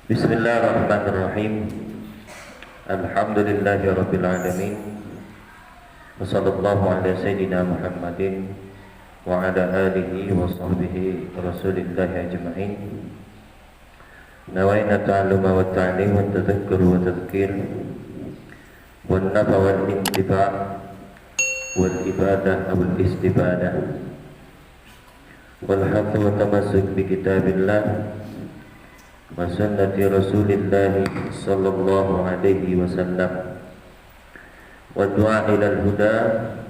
Bismillahirrahmanirrahim. Alhamdulillahirabbil alamin. Wassallallahu ala sayyidina Muhammadin wa ala alihi wa sahbihi rasulillahi ajma'in. Nawaina ta'alluma wa ta'lim wa tadhakkur wa tadhkir wa nafa wal intifa' wal ibadah wal istibadah wal hatta wa tamassuk bi kitabillah wa sunnati Rasulillah sallallahu alaihi wasallam wa du'a ila al-huda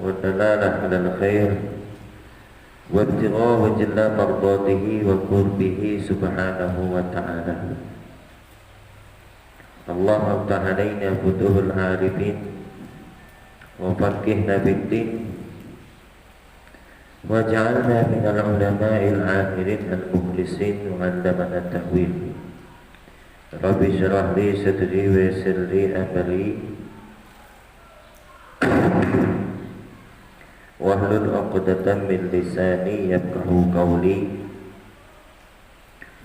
wa dalalah ila al-khair wa ibtigha wajha mardatihi wa qurbihi subhanahu wa ta'ala. Allahumma iftah alaina futuhul arifin wa faqihna bid-din waj'alna minal ulama'il 'amilin al-mukhlisin wa 'allamana at-ta'wil. Rabbi syrah li sadri wa yassir li amri wahlul 'uqdatam min lisani yafqahu qawli.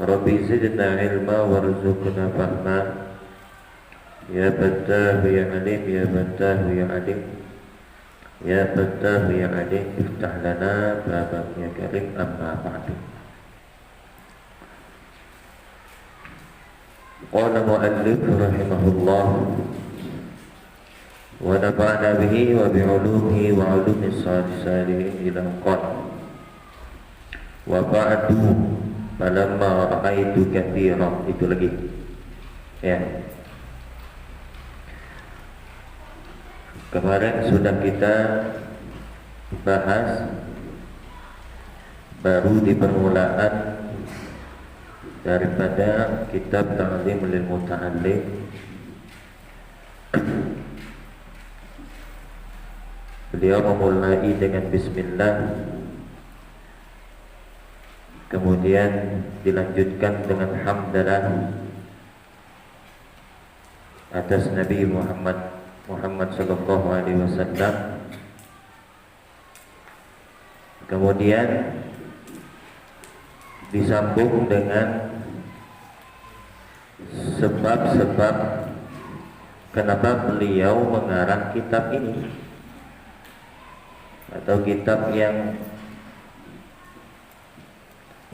Rabbi zidna ilma warzuqna fahma. Ya Fattah ya Alim, ya Fattah ya Alim, ya Fattah ya Alim, iftah lana babak ya karim, amma ba'du. Qala mu'allif rahimahullah wa nafa'na bihi wa bi'ulumihi wa 'ulumi salihin ila qala wa ba'du falamma ra'aitu katsiran. Itu lagi ya. Kemarin sudah kita bahas baru di permulaan daripada kitab Ta'lim lil Muta'allim. Beliau memulai dengan bismillah, kemudian dilanjutkan dengan hamdalah atas Nabi Muhammad sallallahu alaihi wasallam. Kemudian disambung dengan sebab-sebab kenapa beliau mengarang kitab ini, atau kitab yang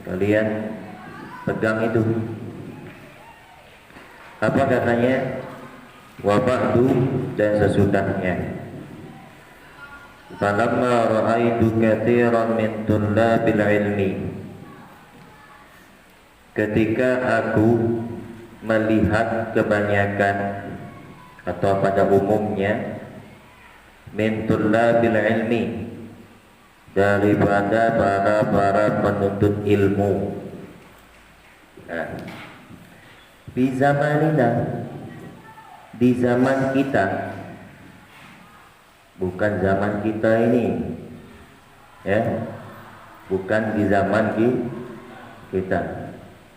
kalian pegang itu. Apa katanya? Wa ba'du, dan sesudahnya. Falamma ra'aitu katsiran min tullabil ilmi, ketika aku melihat kebanyakan atau pada umumnya min tullabil ilmi, daripada para penuntut ilmu. Nah, di zamanina, di zaman kita, bukan zaman kita ini ya, bukan di zaman kita,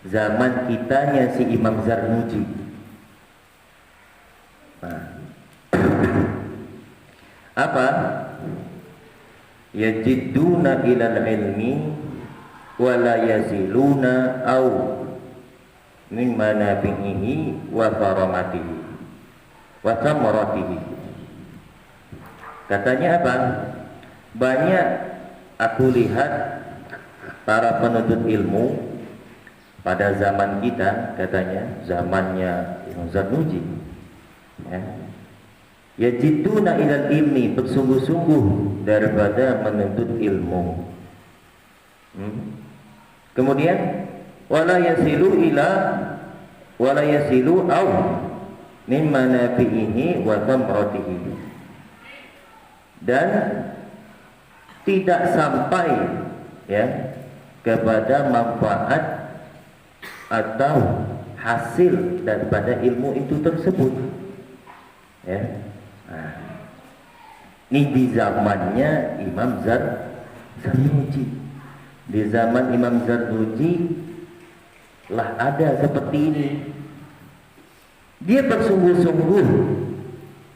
zaman kitanya si Imam Zarnuji. Nah, apa? Yajidduna ilal ilmi wa la yaziluna au min manabihi wa faramatihi wa samaratihi. Katanya apa? Banyak aku lihat para penuntut ilmu pada zaman kita, katanya zamannya Imam Zarnuji ya, yajiduna ilal ilmi, bersungguh-sungguh daripada menuntut ilmu. Kemudian wala yasilu au min manafi'ihi wa thamratihi, dan tidak sampai ya kepada manfaat atau hasil daripada ilmu itu tersebut ya. Nah, ini di zamannya Imam Zarnuji. Di zaman Imam Zarnuji lah ada seperti ini. Dia bersungguh-sungguh.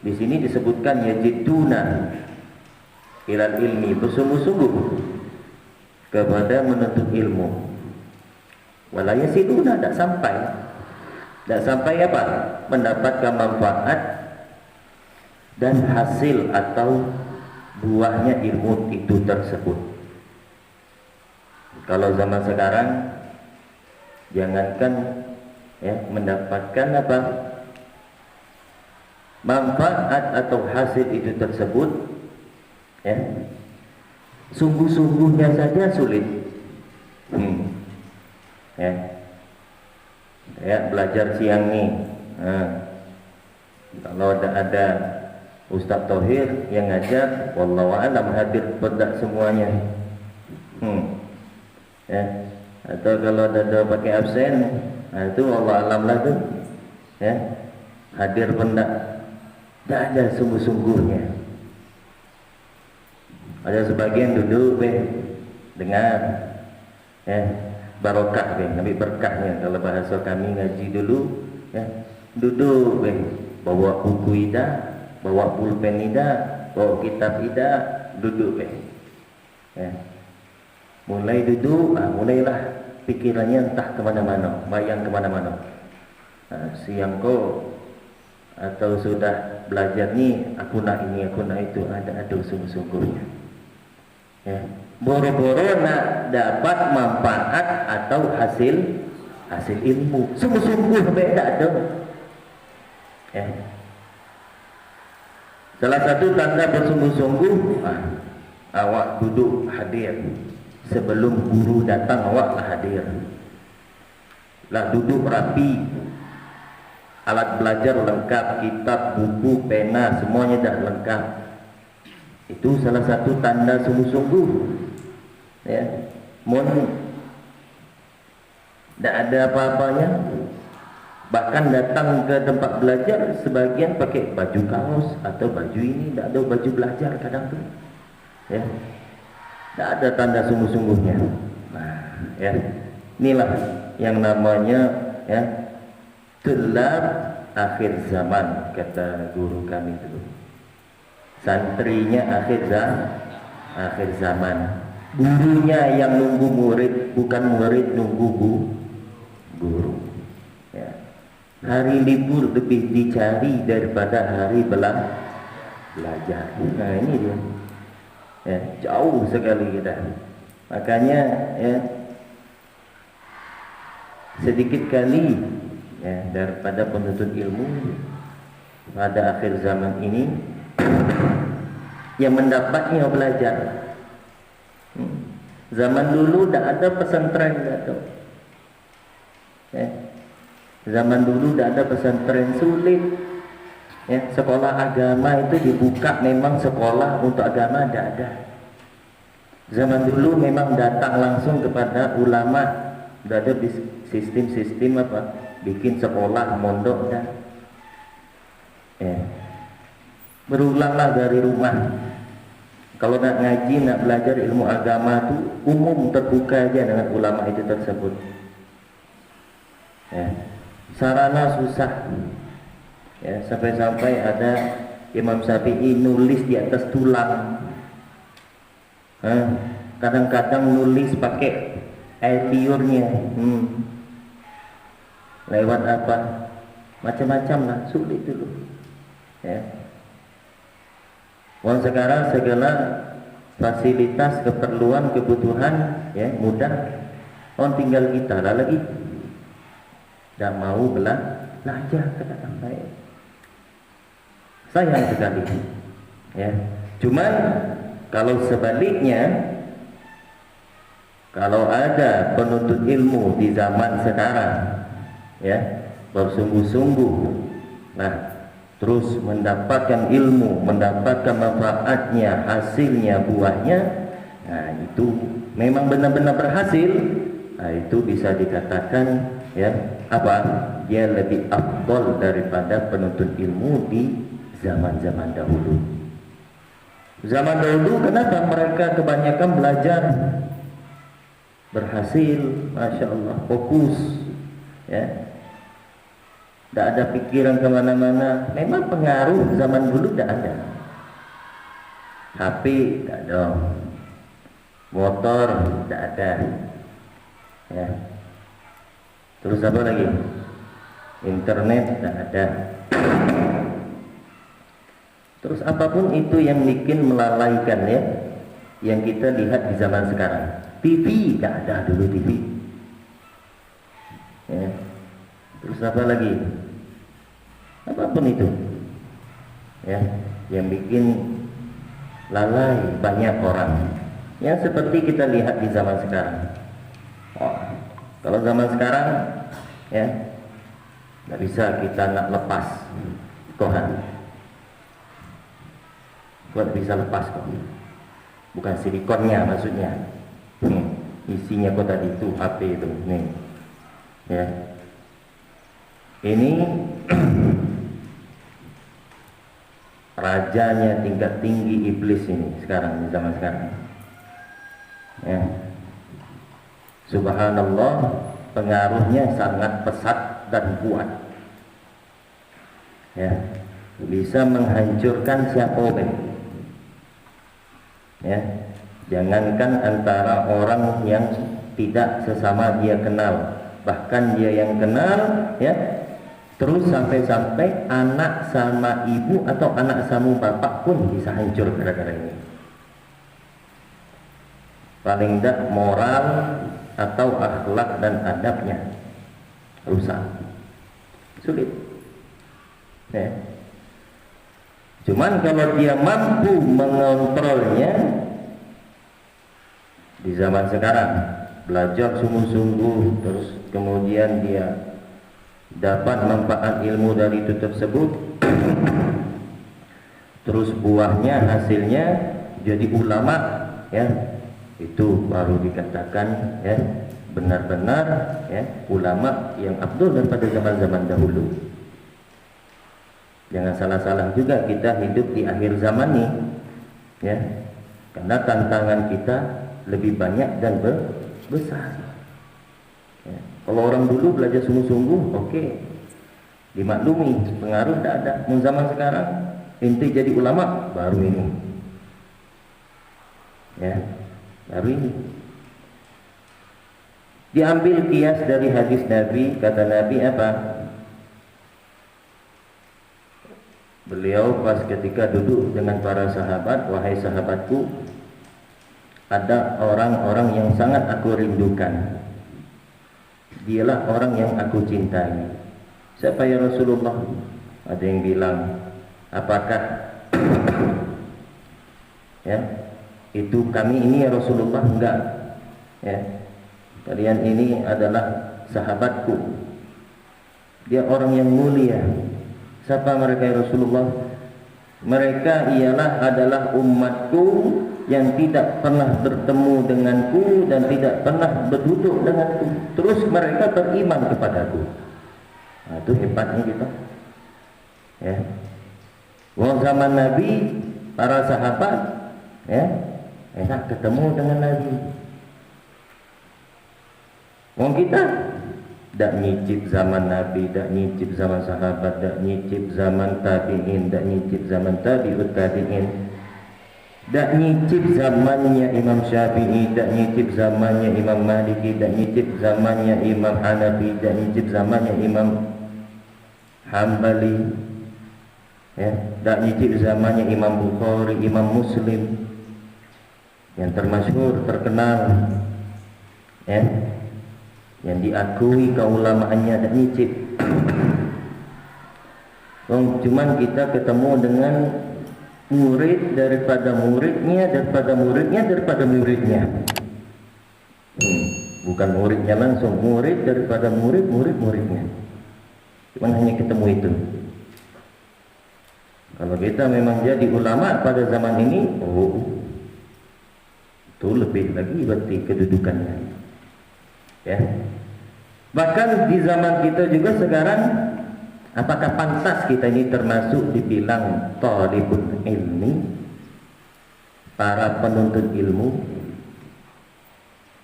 Di sini disebutkan yajiduna ilal ilmi, bersungguh-sungguh kepada menuntut ilmu. Wala yasiduna, tidak sampai. Tidak sampai apa? Mendapatkan manfaat dan hasil atau buahnya ilmu itu tersebut. Kalau zaman sekarang, jangankan ya mendapatkan apa manfaat atau hasil itu tersebut, ya sungguh-sungguhnya saja sulit. Ya belajar siang nih. Kalau ada Ustaz Thohir yang ngajar, wallahu a'lam hadir bedak semuanya. Ya. Atau kalau ada pakai absen, nah itu wallahu a'lam lah tuh. Ya. Hadir bedak. Tidak ada sungguh-sungguhnya. Ada sebagian duduk dengar. Ya. Barokah ambil berkahnya. Kalau bahasa kami ngaji dulu, ya. Duduk bawa buku ida, bawa pulpen tidak, bawa kitab tidak, duduk ya. Mulai duduk, mulailah pikirannya entah kemana-mana, bayang kemana-mana. Siang kau atau sudah belajar nih, aku nak ini, aku nak itu, ada sungguh-sungguhnya. Ya. Boro-boro nak dapat manfaat atau hasil ilmu, sungguh-sungguh beda dong. Ya. Salah satu tanda bersungguh-sungguh, awak duduk hadir. Sebelum guru datang, awaklah hadir. Lah duduk rapi. Alat belajar lengkap, kitab, buku, pena, semuanya dah lengkap. Itu salah satu tanda sungguh-sungguh. Ya. Tidak ada apa-apanya. Bahkan datang ke tempat belajar, sebagian pakai baju kaos atau baju ini, tidak ada baju belajar kadang tu. Ya. Tidak ada tanda sungguh-sungguhnya. Ya. Inilah yang namanya ya tulab akhir zaman, kata guru kami dulu. Santrinya akhir zaman. Gurunya yang nunggu murid, bukan murid nunggu guru. Ya. Hari libur lebih dicari daripada hari belajar. Nah ini dia. Ya, jauh sekali kita. Makanya ya sedikit kali ya daripada penuntut ilmu pada akhir zaman ini yang mendapatnya belajar. Zaman dulu tidak ada pesantren, ya. Zaman dulu tidak ada pesantren, sulit. Ya, sekolah agama itu dibuka, memang sekolah untuk agama tidak ada. Zaman dulu memang datang langsung kepada ulama, tidak ada sistem apa, bikin sekolah, mondok dah. Ya. Berulanglah dari rumah. Kalau nak ngaji, nak belajar ilmu agama tu umum, terbuka aja dengan ulama itu tersebut. Ya. Sarana susah. Ya, sampai-sampai ada Imam Syafi'i nulis di atas tulang. Kadang-kadang nulis pakai air liurnya. Lewat apa? Macam-macam lah, sulit dulu. Ya. Wong sekarang segala fasilitas, keperluan, kebutuhan ya mudah. Tinggal kita lah lagi. Tidak mau belajar kata saya. Sayang sekali. Ya. Cuman kalau sebaliknya, kalau ada penuntut ilmu di zaman sekarang ya bersungguh-sungguh, nah terus mendapatkan ilmu, mendapatkan manfaatnya, hasilnya, buahnya, nah itu memang benar-benar berhasil. Nah itu bisa dikatakan ya apa? Dia lebih afdal daripada penuntut ilmu di zaman-zaman dahulu. Zaman dahulu kenapa mereka kebanyakan belajar? Berhasil, Masya Allah, fokus ya. Tidak ada pikiran kemana-mana. Memang pengaruh zaman dulu tidak ada. HP tidak ada, motor tidak ada. Ya. Terus apa lagi? internet tidak ada. Terus apapun itu yang bikin melalaikan ya, yang kita lihat di zaman sekarang. TV tidak ada dulu TV. Ya. Terus apa lagi? Apapun itu, ya, yang bikin lalai banyak orang. Yang seperti kita lihat di zaman sekarang. Oh, kalau zaman sekarang, ya, tidak bisa kita nak lepas Tuhan. Buat bisa lepas kok. Bukan silikonnya maksudnya. Isinya kok tadi itu HP itu. Nih. Ya. Ini rajanya tingkat tinggi iblis ini sekarang di zaman sekarang. Ya. Subhanallah, pengaruhnya sangat pesat dan kuat. Ya. Bisa menghancurkan siapa pun. Ya, jangankan antara orang yang tidak sesama dia kenal, bahkan dia yang kenal, ya, terus sampai-sampai anak sama ibu atau anak sama bapak pun bisa hancur gara-gara ini. Paling tidak moral atau akhlak dan adabnya rusak, sulit. Ya. Cuman kalau dia mampu mengontrolnya di zaman sekarang, belajar sungguh-sungguh, terus kemudian dia dapat manfaat ilmu dari itu tersebut, terus buahnya hasilnya jadi ulama, ya, itu baru dikatakan ya benar-benar ya ulama yang afdal daripada zaman-zaman dahulu. Jangan salah-salah juga kita hidup di akhir zaman nih, ya, karena tantangan kita lebih banyak dan besar. Ya. Kalau orang dulu belajar sungguh-sungguh, oke, dimaklumi, pengaruh tidak ada. Zaman sekarang, inti jadi ulama baru ini, ya, baru ini. Diambil kias dari hadis Nabi, kata Nabi apa? Beliau pas ketika duduk dengan para sahabat, wahai sahabatku, ada orang-orang yang sangat aku rindukan. Dialah orang yang aku cintai. Siapa ya Rasulullah? Ada yang bilang, apakah ya itu kami ini ya Rasulullah? Enggak. Ya. Kalian ini adalah sahabatku. Dia orang yang mulia. Siapa mereka ya Rasulullah? Mereka adalah umatku yang tidak pernah bertemu denganku dan tidak pernah berduduk denganku. Terus mereka beriman kepadaku. Nah, itu hebatnya kita. Ya. Wong zaman Nabi, para sahabat, ya, enak ketemu dengan Nabi. Wong kita tidak nyicip zaman Nabi, tidak nyicip zaman sahabat, tidak nyicip zaman tabi'in, tidak nyicip zaman tabi'ut tabi'in, tidak nyicip zamannya Imam Syafi'i, tidak nyicip zamannya Imam Maliki, tidak nyicip zamannya Imam Hanafi, tidak nyicip zamannya Imam Hambali, ya, tidak nyicip zamannya Imam Bukhari, Imam Muslim yang termasyhur, terkenal, ya, yang diakui keulamaannya dan nyicip. Cuman kita ketemu dengan murid daripada muridnya, daripada muridnya, daripada muridnya. Bukan muridnya langsung, murid daripada murid, muridnya. Cuman hanya ketemu itu. Kalau kita memang jadi ulama pada zaman ini, itu lebih lagi berarti kedudukannya. Ya. Bahkan di zaman kita juga sekarang, apakah pantas kita ini termasuk dibilang thalibul ilmi, para penuntut ilmu?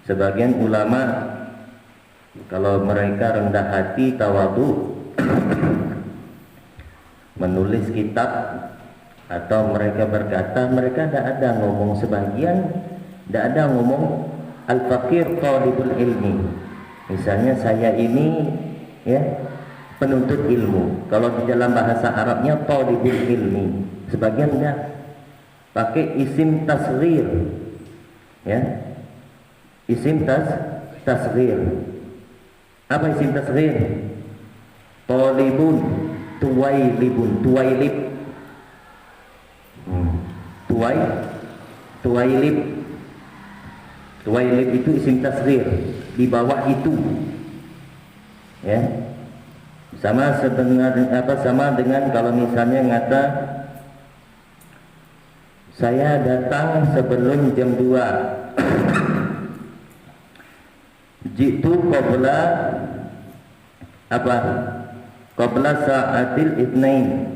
Sebagian ulama kalau mereka rendah hati, tawadu, menulis kitab, atau mereka berkata, mereka tidak ada ngomong sebagian, tidak ada ngomong al-faqir talibul ilmi. Misalnya saya ini, ya, penuntut ilmu. Kalau di dalam bahasa Arabnya talibul ilmi, sebagian enggak pakai isim tasghir, ya, isim tasghir. Apa isim tasghir? Talibun, tuwailibun, tuwailib, tuwailib, tuwailib itu isim tasghir, di bawah itu, ya. Sama dengan kalau misalnya ngata saya datang sebelum jam 2. Jitu qabla apa? Qabla sa'atil itsnain.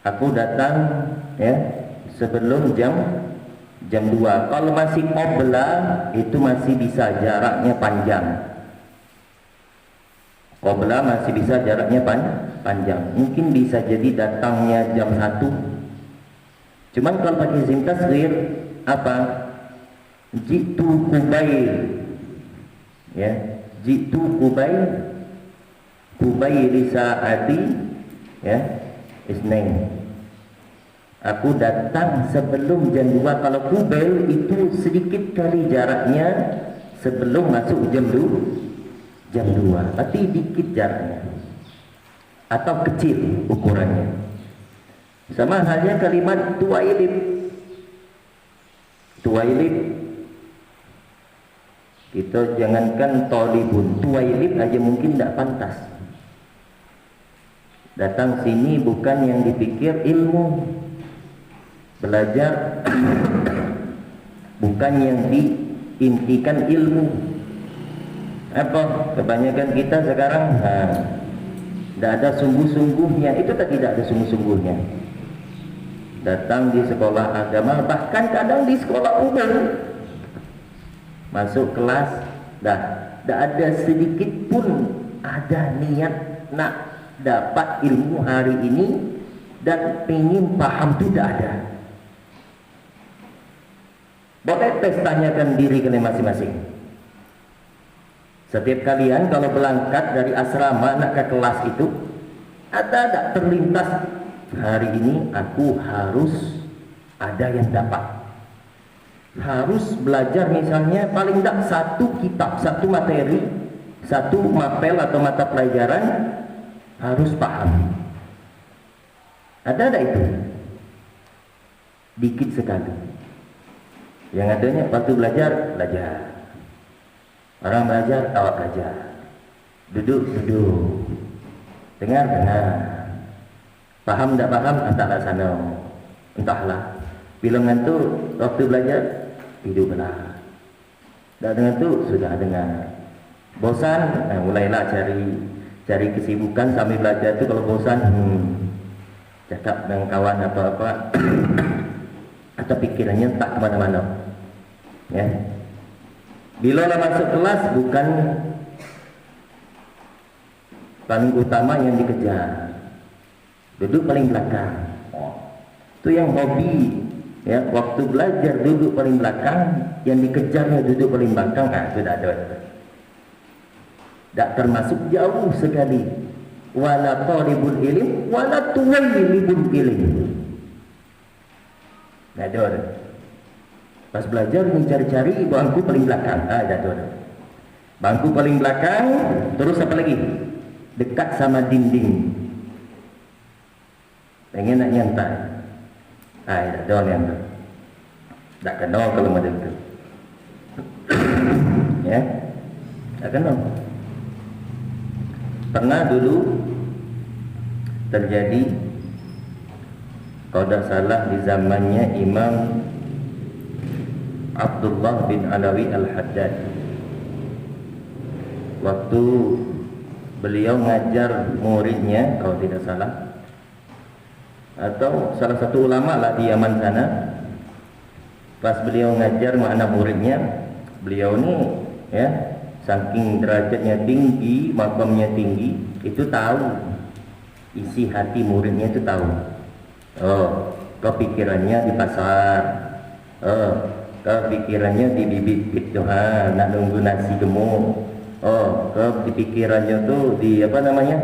Aku datang, ya, sebelum jam 2. Kalau masih qabla itu masih bisa jaraknya panjang. Qabla masih bisa jaraknya panjang. Mungkin bisa jadi datangnya jam 1. Cuman kalau pakai isim tasghir apa? Jitu kubail, ya, jitu kubail sa'ati, ya, isnain. Aku datang sebelum jam 2. Kalau kubail itu sedikit kali jaraknya sebelum masuk jam 2, berarti dikit jaraknya atau kecil ukurannya. Sama halnya kalimat tuwailib. Tuwailib, kita jangankan talibun, tuwailib aja mungkin tidak pantas. Datang sini bukan yang dipikir ilmu, belajar bukan yang diintikan ilmu. Apa kebanyakan kita sekarang tidak ada sungguh-sungguhnya. Itu tidak ada sungguh-sungguhnya. Datang di sekolah agama, bahkan kadang di sekolah umum, masuk kelas tidak ada sedikit pun ada niat nak dapat ilmu hari ini dan ingin paham, tidak ada. Boleh tes tanyakan diri kalian masing-masing. Setiap kalian kalau berangkat dari asrama nak ke kelas itu, ada tak terlintas hari ini aku harus ada yang dapat, harus belajar misalnya paling tidak satu kitab, satu materi, satu mapel atau mata pelajaran harus paham. Ada itu? Dikit sekali. Yang adanya waktu belajar. Orang belajar, awak belajar. Duduk. Dengar. Paham tidak paham, entah laksana. Entahlah. Bila ngantuk waktu belajar, hiduplah. Tidak dengar tu, sudah dengar. Bosan, mulailah cari kesibukan sambil belajar tu. Kalau bosan, cakap dengan kawan atau apa, atau pikirannya tak kemana-mana. Ya. Bila lah masuk kelas, bukan paling utama yang dikejar. Duduk paling belakang. Itu yang hobi, ya, waktu belajar duduk paling belakang, yang dikejarnya duduk paling belakang. Sudah ada. Tak termasuk jauh sekali. Wala talibul ilim wala tuwailibul ilim. Ada. Pas belajar mencari-cari bangku paling belakang. Jatuh. Bangku paling belakang, terus apa lagi? Dekat sama dinding. Pengen nak nyantai. Jatuh yang tu. Tak kenal kalau macam tu. Ya, tak kenal. Pernah dulu terjadi, kalau tak salah di zamannya Imam Abdullah bin Alawi Al-Haddad, waktu beliau ngajar muridnya, kalau tidak salah, atau salah satu ulama lah di Yaman sana, pas beliau ngajar anak muridnya, beliau ni, ya, saking derajatnya tinggi, makamnya tinggi, itu tahu isi hati muridnya, itu tahu. Kepikirannya di pasar, kepikirannya di bibit Tuhan, nak nunggu nasi gemuk, Oh, di pikirannya tuh di apa namanya?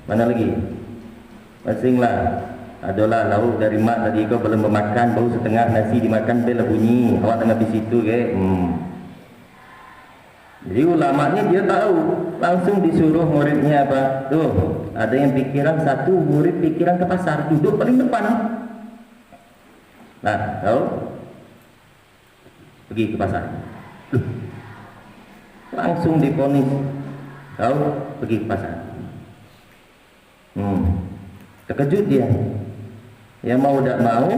Mana lagi? Masing lah. Adalah lauk dari mak tadi kau belum memakan, baru setengah nasi dimakan bel bunyi. Awak tengah di situ ke? Jadi ulamanya dia tahu, langsung disuruh muridnya apa? Tuh, ada yang pikiran satu, murid pikiran ke pasar, duduk paling depan. Nah, tahu? Pergi ke pasar. Langsung diponis. Tahu? Pergi ke pasar. Terkejut dia. Yang mau tidak mau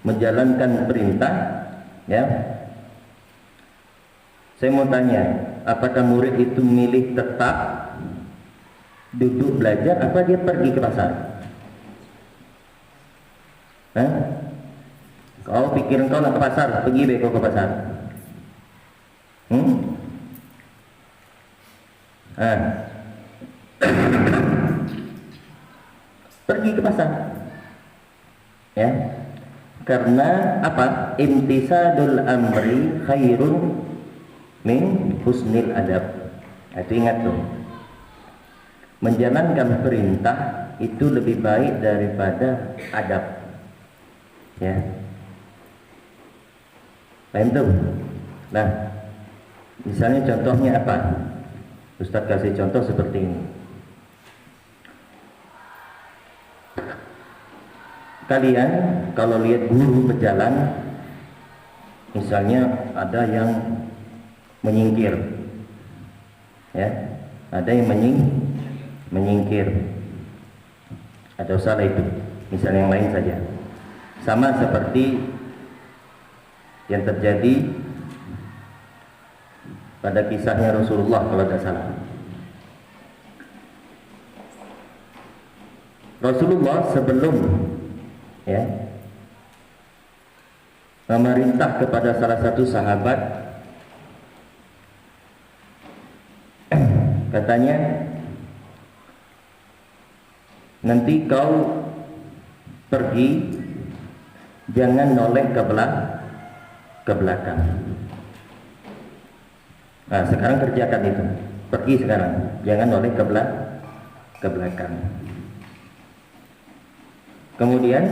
menjalankan perintah, ya. Saya mau tanya, apakah murid itu milih tetap duduk belajar, apa dia pergi ke pasar? Kau pikir kau nak ke pasar, pergi baik kau ke pasar. Pergi ke pasar, ya, karena apa? Imtisadul amri khairun min husnil adab. Itu ingat tuh, menjalankan perintah itu lebih baik daripada adab, ya. Paham tuh? Nah, misalnya contohnya apa? Ustaz kasih contoh seperti ini. Kalian kalau lihat guru berjalan, misalnya ada yang menyingkir, ya, ada yang menyingkir, ada salah itu, misalnya yang lain saja, sama seperti yang terjadi pada kisahnya Rasulullah kalau tidak salah. Rasulullah sebelum, ya, memerintah kepada salah satu sahabat, katanya, nanti kau pergi jangan noleh ke belakang. Nah, sekarang kerjakan itu, pergi sekarang, jangan noleh ke belakang. Kemudian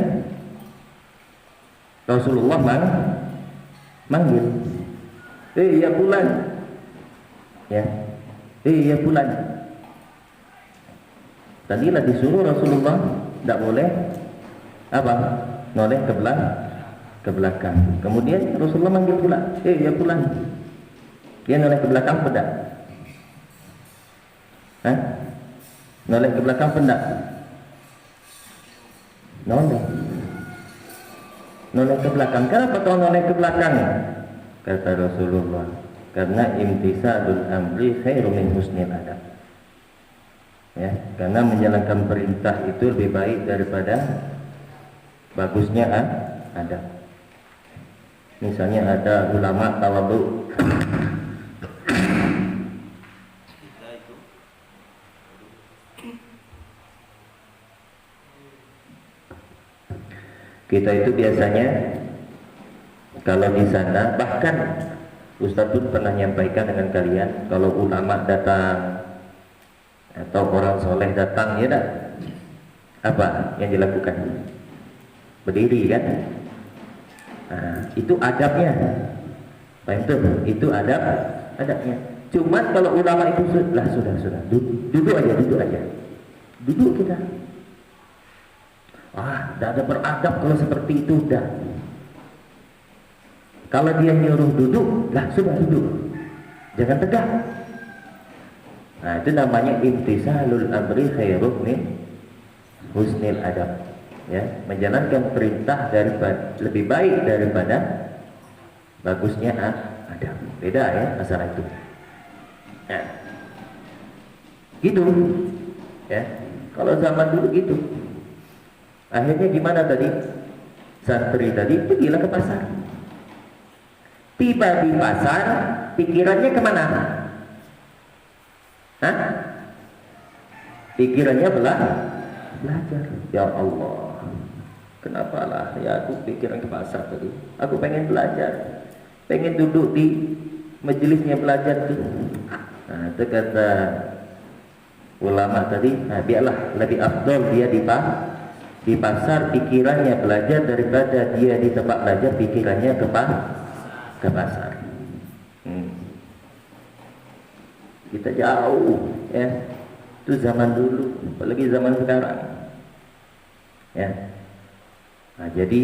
Rasulullah manggil, ya Fulan, ya, ya Fulan. Tadilah disuruh Rasulullah tidak boleh apa, noleh ke belakang. Kemudian Rasulullah manggil pula, ya Fulan. Dia noleh ke belakang pedak. Noleh ke belakang pedak. Noleh ke belakang. Kenapa kau noleh ke belakang? Kata Rasulullah, karena imtisadul amri khairu min husnil adab. Ya, karena menjalankan perintah itu lebih baik daripada bagusnya adab. Misalnya ada ulama tawadhu, kita itu biasanya kalau di sana, bahkan Ustaz pun pernah menyampaikan dengan kalian, kalau ulama datang atau orang soleh datang, ya dah, apa yang dilakukan? Berdiri kan? Nah, itu adabnya. Paham tuh? Itu adabnya. Cuman kalau ulama itu sudah duduk aja. Duduk kita. Tidak ada beradab kalau seperti itu, dah. Kalau dia nyuruh duduk, sudah duduk. Jangan tegak. Nah, itu namanya imtisalul amri khairu min husnil adab. Ya, menjalankan perintah lebih baik daripada bagusnya adab. Beda ya masalah itu. Nah, gitu. Ya, kalau zaman dulu gitu. Akhirnya gimana tadi? Santri tadi pergilah ke pasar. Tiba di pasar, pikirannya kemana? Pikirannya belajar. Ya Allah, kenapa lah ya aku pikiran ke pasar tadi? Aku pengen belajar, pengen duduk di majelisnya belajar tuh. Nah, itu kata ulama tadi, nah, biarlah lebih afdol dia di pasar pikirannya belajar daripada dia di tempat belajar pikirannya ke pasar. Kita jauh ya, itu zaman dulu, apalagi zaman sekarang ya. Nah, jadi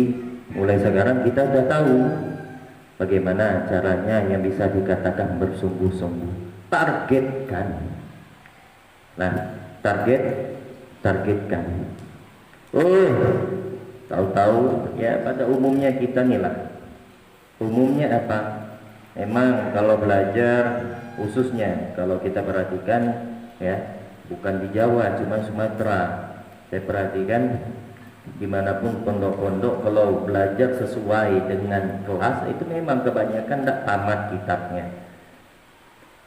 mulai sekarang kita sudah tahu bagaimana caranya yang bisa dikatakan bersungguh-sungguh. Targetkan. Nah, targetkan. Oh, tahu-tahu ya pada umumnya kita nih lah. Umumnya apa? Memang kalau belajar, khususnya kalau kita perhatikan ya, bukan di Jawa, cuma Sumatera. Saya perhatikan dimanapun pondok-pondok kalau belajar sesuai dengan kelas itu memang kebanyakan tidak tamat kitabnya.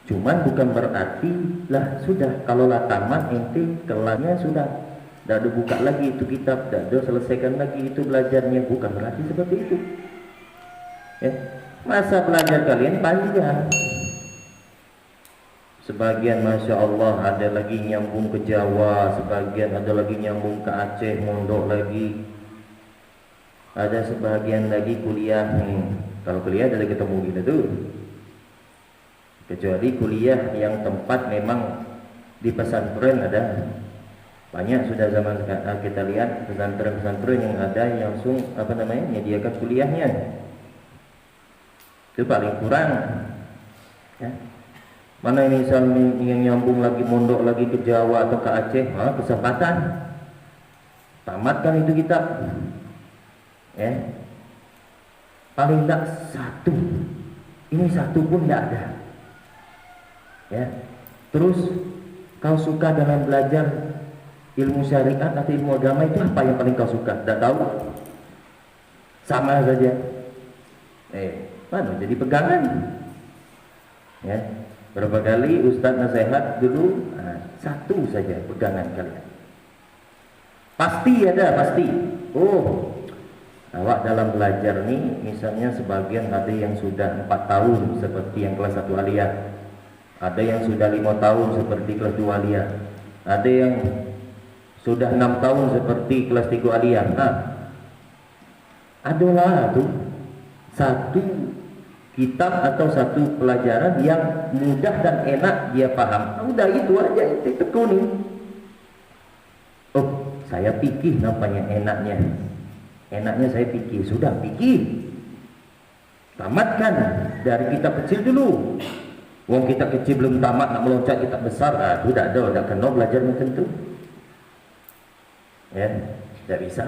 Cuman bukan berarti lah sudah kalau lah tamat ente kelasnya sudah tidak ada buka lagi itu kitab, tidak ada selesaikan lagi itu belajarnya, bukan berarti seperti itu ya. Masa belajar kalian panjang, sebagian Masya Allah ada lagi nyambung ke Jawa, sebagian ada lagi nyambung ke Aceh, mondok lagi, ada sebagian lagi kuliah. Kalau kuliah ada ketemu gitu tuh, kecuali kuliah yang tempat memang di pesantren ada banyak sudah zaman kita lihat pesantren-pesantren yang ada yang langsung menyediakan kuliahnya. Itu paling kurang ya. Mana ini misalnya yang nyambung lagi mondok lagi ke Jawa atau ke Aceh, kesempatan tamatkan itu kitab ya. Paling tidak satu, ini satu pun tidak ada ya. Terus kau suka dengan belajar ilmu syariat atau ilmu agama, itu apa yang paling kau suka? Tidak tahu, sama saja. Jadi pegangan ya. Berapa kali Ustadz nasihat dulu, satu saja pegangan kalian. Pasti ada, pasti. Oh, awak dalam belajar nih, misalnya sebagian ada yang sudah 4 tahun seperti yang kelas 1 aliyah, ada yang sudah 5 tahun seperti kelas 2 aliyah, ada yang sudah 6 tahun seperti kelas 3 aliyah. Nah, adalah tuh satu kitab atau satu pelajaran yang mudah dan enak dia paham. Udah itu aja, itu tekuni. Oh, saya pikir nampaknya enaknya. Enaknya saya pikir, sudah pikir. Tamatkan dari kitab kecil dulu. Wong kitab kecil belum tamat nak meloncat kitab besar, itu tidak ada, tidak kena belajar macam tu. Ya, tidak bisa.